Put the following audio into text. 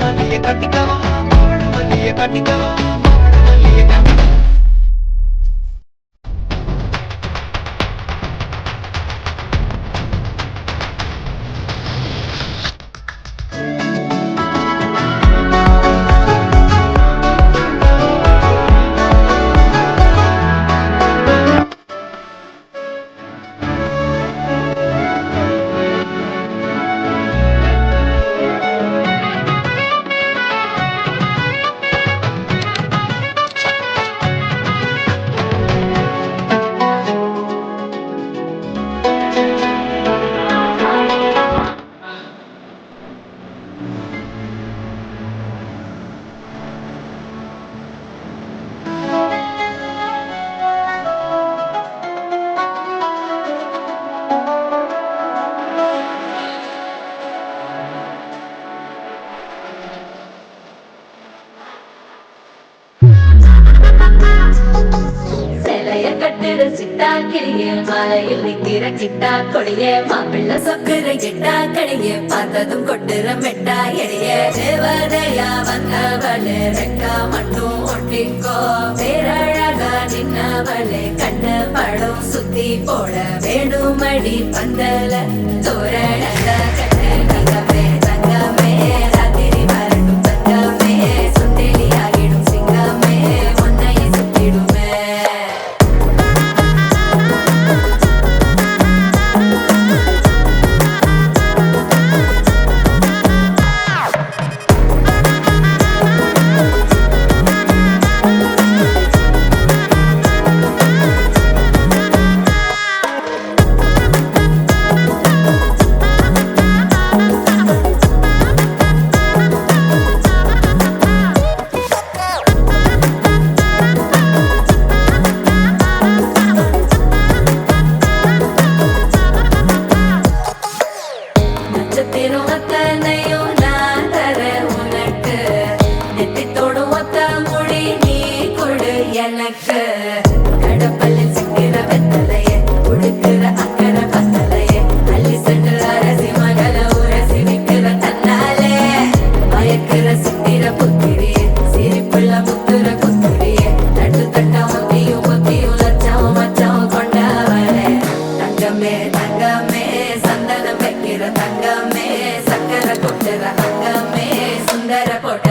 மல்லிய கட்டிக்கவா மாட மல்லிய கட்டிக்கவா மாட மல்லிய கட்டிக்கவா. சேலைய கட்டுற சிட்டா கிளியே மாலையில் நிக்கிற கிட்டா கொடியே மாப்பிள்ள சொக்குற கிட்டா கடியே பார்த்ததும் கொட்டுற மெட்டா எடியே தேவதையா வந்தவளே ரெக்கா மட்டும் ஒட்டிக்கோ பேரழகா நின்னவளே கண்ண படம் சுத்தி போட வேணுமடி பந்தல தோரணத கட்டு தங்கமே தங்கமே ராத்திரி வரட்டும் தங்கமே சுந்தேலி ஆகிடும் சிங்கமே உன்னைய சுத்திடுமே. நட்சத்திரம் அத்தனையும் நான் தர உனக்கு நெத்தித்தோடு ஒத்த மொழி நீ கொடு எனக்கு கடப்பல்லில் சிக்கிற வெத்தலைய உடுக்கிற அக்கறை பத்தலைய அள்ளி சென்று அரசி மகள உரசி விக்கிற தன்னாலே மயக்கிற சித்திர புத்திரியே சிரிப்புள்ள முத்துற குத்துரியே தட்டு தட்ட ஒத்தியும் ஒத்தியும் லட்சம் மச்சம் கொண்டவளே தங்கமே தங்கமே சந்தனம் வைக்கிற தங்கமே சக்கர கொட்டுற அங்கமே சுந்தர போட்ட